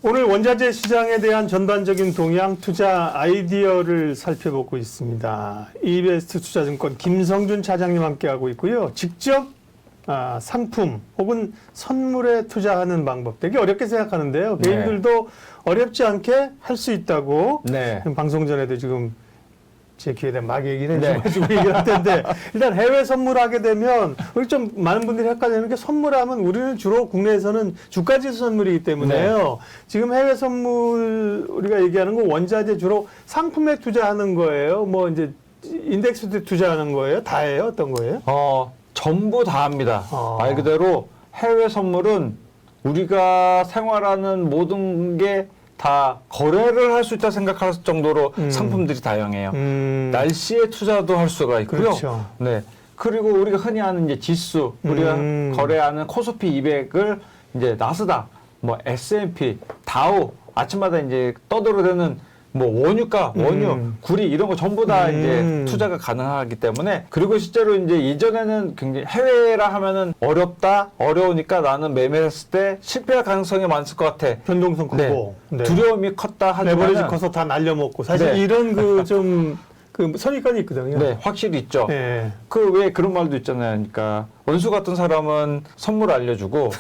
오늘 원자재 시장에 대한 전반적인 동향, 투자 아이디어를 살펴보고 있습니다. 이베스트 투자증권 김성준 차장님 함께하고 있고요. 직접 상품 혹은 선물에 투자하는 방법 되게 어렵게 생각하는데요. 개인들도 어렵지 않게 할 수 있다고 방송 전에도 지금 제 귀에 대한 막 얘기를 해주고 얘기를 할 텐데 일단 해외 선물하게 되면 우리 좀 많은 분들이 헷갈리는 게 선물하면 우리는 주로 국내에서는 주가지수 선물이기 때문에요. 지금 해외 선물 우리가 얘기하는 건 원자재 주로 상품에 투자하는 거예요. 뭐 이제 인덱스에 투자하는 거예요. 다예요. 어떤 거예요? 전부 다 합니다. 말 그대로 해외 선물은 우리가 생활하는 모든 게 다 거래를 할 수 있다 생각할 정도로 상품들이 다양해요. 날씨에 투자도 할 수가 있고요. 그렇죠. 네. 그리고 우리가 흔히 하는 이제 지수, 우리가 거래하는 코스피 200을 이제 나스닥, 뭐 S&P, 다우, 아침마다 이제 떠들어대는 뭐 원유가, 원유, 구리 이런 거 전부 다 이제 투자가 가능하기 때문에 그리고 실제로 이제 이전에는 굉장히 해외라 하면은 어려우니까 나는 매매했을 때 실패할 가능성이 많을 것 같아. 변동성 크고 두려움이 컸다 하지만 레버리지 커서 다 날려먹고 사실 이런 그 선입관이 있거든요. 네, 확실히 있죠. 네. 그 왜 그런 말도 있잖아요. 그러니까 원수 같은 사람은 선물 알려주고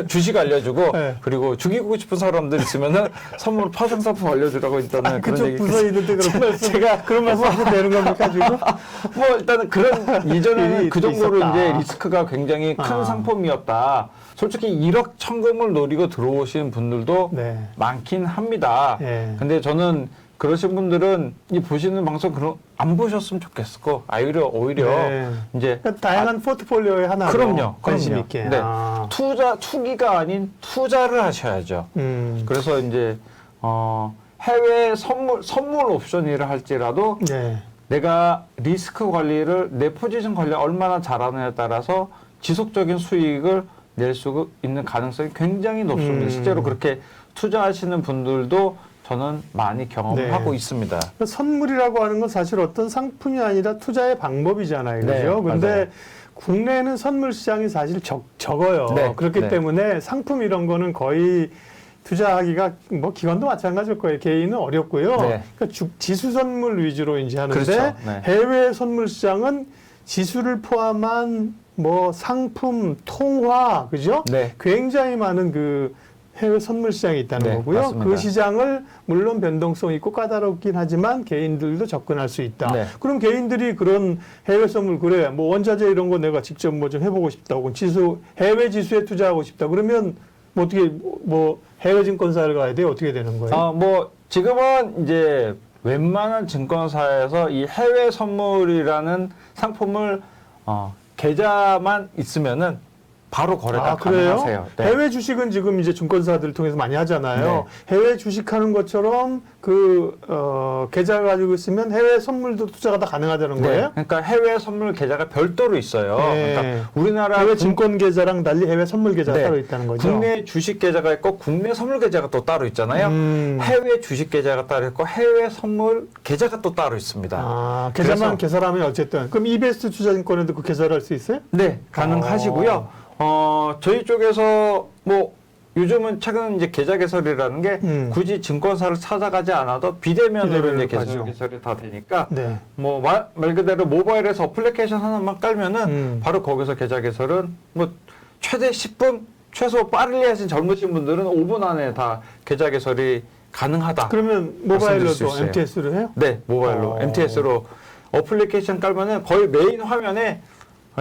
주식 알려주고 그리고 죽이고 싶은 사람들 있으면은 선물 파생상품 알려주라고 일단은 그런 그쪽 얘기. 부서에 있는데 그런 말씀 제가 그런 말씀 하셔도 되는 겁니까 지금? 뭐 일단은 그런 이전에는 그 정도로 있었다. 이제 리스크가 굉장히 큰 상품이었다. 솔직히 1억 천금을 노리고 들어오시는 분들도 많긴 합니다. 근데 저는 그러신 분들은 이 보시는 방송 안 보셨으면 좋겠고 오히려 이제 그러니까 다양한 포트폴리오의 하나로 그럼요. 관심 있게. 네. 투기가 아닌 투자를 하셔야죠. 그래서 이제 해외 선물 옵션이라 할지라도 내가 리스크 관리를 내 포지션 관리 얼마나 잘하느냐에 따라서 지속적인 수익을 낼 수 있는 가능성이 굉장히 높습니다. 실제로 그렇게 투자하시는 분들도 저는 많이 경험을 하고 있습니다. 선물이라고 하는 건 사실 어떤 상품이 아니라 투자의 방법이잖아요. 그죠? 근데 국내에는 선물 시장이 사실 적어요. 그렇기 때문에 상품 이런 거는 거의 투자하기가 뭐 기관도 마찬가지일 거예요. 개인은 어렵고요. 그러니까 지수 선물 위주로 이제 하는데 해외 선물 시장은 지수를 포함한 뭐 상품, 통화, 그죠? 굉장히 많은 그 해외 선물 시장이 있다는 거고요. 맞습니다. 그 시장을 물론 변동성 있고 까다롭긴 하지만 개인들도 접근할 수 있다. 그럼 개인들이 그런 해외 선물 그래 뭐 원자재 이런 거 내가 직접 뭐 좀 해보고 싶다. 혹은 해외 지수에 투자하고 싶다. 그러면 뭐 어떻게 뭐 해외 증권사를 가야 돼요? 어떻게 되는 거예요? 뭐 지금은 이제 웬만한 증권사에서 이 해외 선물이라는 상품을 계좌만 있으면은 바로 거래가 가능하세요. 해외 주식은 지금 이제 증권사들을 통해서 많이 하잖아요. 해외 주식하는 것처럼 그 계좌를 가지고 있으면 해외 선물도 투자가 다 가능하다는 거예요? 그러니까 해외 선물 계좌가 별도로 있어요. 그러니까 우리나라 해외 증권 계좌랑 달리 해외 선물 계좌가 따로 있다는 거죠. 국내 주식 계좌가 있고 국내 선물 계좌가 또 따로 있잖아요. 해외 주식 계좌가 따로 있고 해외 선물 계좌가 또 따로 있습니다. 계좌만 개설하면 어쨌든 그럼 이베스트 투자증권에도 그 개설할 수 있어요? 네, 가능하시고요. 저희 쪽에서 뭐 요즘은 최근 이제 계좌 개설이라는 게 굳이 증권사를 찾아가지 않아도 비대면으로 이제 개설이 다 되니까 뭐 말 그대로 모바일에서 어플리케이션 하나만 깔면은 바로 거기서 계좌 개설은 뭐 최대 10분 최소 빠르게 하신 젊으신 분들은 5분 안에 다 계좌 개설이 가능하다. 그러면 모바일로도 MTS로 해요? 네, 모바일로 MTS로 어플리케이션 깔면은 거의 메인 화면에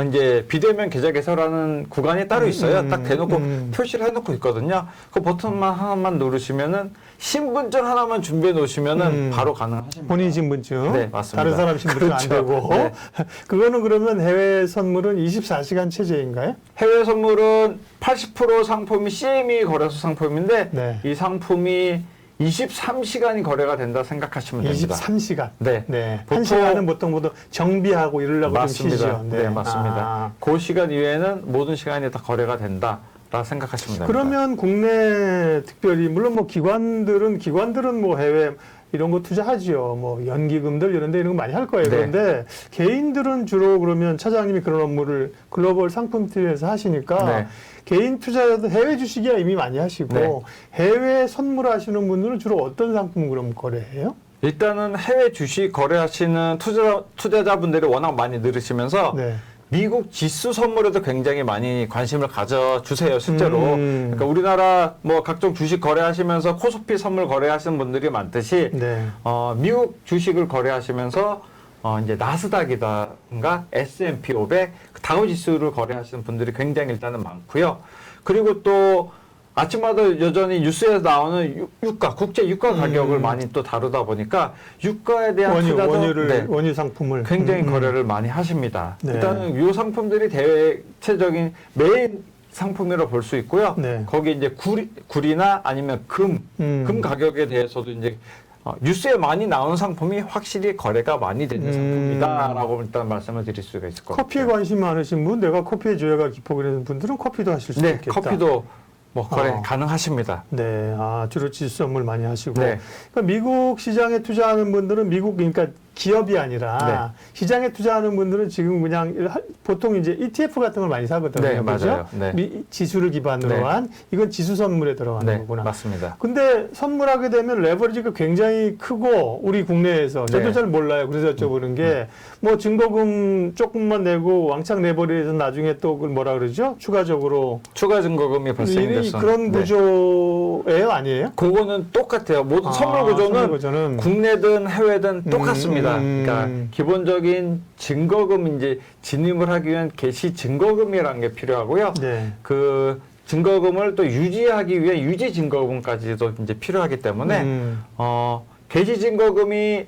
이제 비대면 계좌 개설하는 구간이 따로 있어요. 딱 대놓고 표시를 해놓고 있거든요. 그 버튼만 하나만 누르시면은 신분증 하나만 준비해 놓으시면은 바로 가능하십니다. 본인 신분증? 네, 맞습니다. 다른 사람 신분증 안 되고. 그거는 그러면 해외 선물은 24시간 체제인가요? 해외 선물은 80% 상품이 CME 거래소 상품인데 이 상품이 23시간이 거래가 된다 생각하시면 됩니다. 23시간? 네. 한 시간은 보통 정비하고 이러려고 좀 쉬죠. 네, 맞습니다. 그 시간 이외에는 모든 시간이 다 거래가 된다. 생각하시면 됩니다. 그러면 국내 특별히 물론 뭐 기관들은 뭐 해외 이런 거 투자하지요. 뭐 연기금들 이런 데 이런 거 많이 할 거예요. 네. 그런데 개인들은 주로 그러면 차장님이 그런 업무를 글로벌 상품팀에서 하시니까 네. 개인 투자자도 해외 주식이야 이미 많이 하시고 네. 해외 선물하시는 분들은 주로 어떤 상품 그럼 거래해요? 일단은 해외 주식 거래하시는 투자자분들이 워낙 많이 늘으시면서 네. 미국 지수 선물에도 굉장히 많이 관심을 가져주세요, 실제로. 그러니까 우리나라 뭐 각종 주식 거래하시면서 코스피 선물 거래하시는 분들이 많듯이, 네. 미국 주식을 거래하시면서, 이제 나스닥이다가 S&P 500, 다우 지수를 거래하시는 분들이 굉장히 일단은 많고요. 그리고 또 아침마다 여전히 뉴스에서 나오는 유가, 국제 유가 가격을 많이 또 다루다 보니까 유가에 대한 투자도 원유 상품을 굉장히 거래를 많이 하십니다. 네. 일단은 이 상품들이 대체적인 메인 상품이라고 볼 수 있고요. 네. 거기 이제 구리나 아니면 금 가격에 대해서도 이제 뉴스에 많이 나오는 상품이 확실히 거래가 많이 되는 상품이다라고 일단 말씀을 드릴 수가 있을 것 같아요. 커피에 관심 많으신 분, 내가 커피에 조예가 깊어 그러는 분들은 커피도 하실 수 네, 있겠다. 커피도 뭐 거래 가능하십니다. 네, 주로 지수 선물 많이 하시고. 네. 그러니까 미국 시장에 투자하는 분들은 그러니까 기업이 아니라 시장에 투자하는 분들은 지금 그냥 보통 이제 ETF 같은 걸 많이 사거든요. 네, 그죠? 맞아요. 네. 지수를 기반으로 한 이건 지수 선물에 들어가는 거구나. 맞습니다. 근데 선물하게 되면 레버리지가 굉장히 크고 우리 국내에서 저도 잘 몰라요. 그래서 여쭤보는 게 뭐 증거금 조금만 내고 왕창 내버려서 나중에 또 그걸 뭐라 그러죠? 추가적으로 추가 증거금이 발생돼서 그런 구조예요, 아니에요? 그거는 똑같아요. 모든 선물 구조는 국내든 해외든 똑같습니다. 그러니까 기본적인 증거금 이제 진입을 하기 위한 개시 증거금이라는 게 필요하고요. 네. 그 증거금을 또 유지하기 위해 유지 증거금까지도 이제 필요하기 때문에 개시 증거금이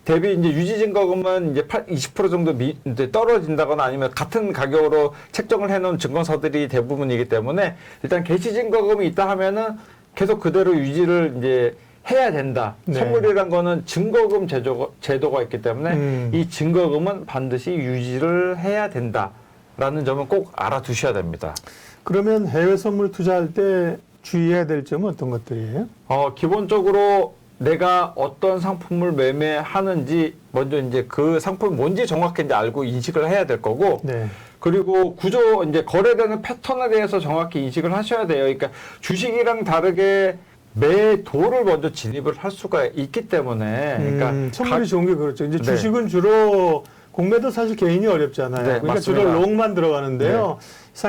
대비 이제 유지 증거금은 이제 20% 정도 이제 떨어진다거나 아니면 같은 가격으로 책정을 해놓은 증권사들이 대부분이기 때문에 일단 개시 증거금이 있다 하면은 계속 그대로 유지를 이제 해야 된다. 네. 선물이란 거는 증거금 제도가 있기 때문에 이 증거금은 반드시 유지를 해야 된다라는 점은 꼭 알아두셔야 됩니다. 그러면 해외 선물 투자할 때 주의해야 될 점은 어떤 것들이에요? 기본적으로 내가 어떤 상품을 매매하는지 먼저 이제 그 상품이 뭔지 정확히 이제 알고 인식을 해야 될 거고, 네. 그리고 이제 거래되는 패턴에 대해서 정확히 인식을 하셔야 돼요. 그러니까 주식이랑 다르게 매도를 먼저 진입을 할 수가 있기 때문에, 그러니까 선물이 좋은 게 그렇죠. 이제 주식은 주로 공매도 사실 개인이 어렵잖아요. 네, 그러니까 맞습니다. 주로 롱만 들어가는데요.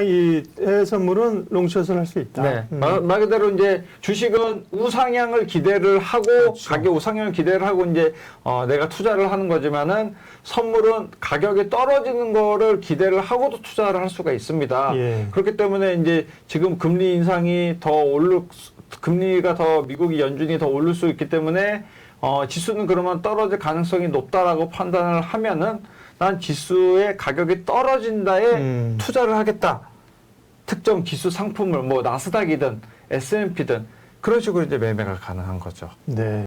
이 해외 선물은 롱숏을 할 수 있다. 네. 말 그대로 이제 주식은 우상향을 기대를 하고, 그렇죠. 가격 우상향을 기대를 하고 이제 내가 투자를 하는 거지만은 선물은 가격이 떨어지는 거를 기대를 하고도 투자를 할 수가 있습니다. 예. 그렇기 때문에 이제 지금 금리 인상이 금리가 더 미국이 연준이 더 오를 수 있기 때문에 지수는 그러면 떨어질 가능성이 높다라고 판단을 하면은 난 지수의 가격이 떨어진다에 투자를 하겠다. 특정 지수 상품을 뭐 나스닥이든 S&P든 그런 식으로 이제 매매가 가능한 거죠. 네.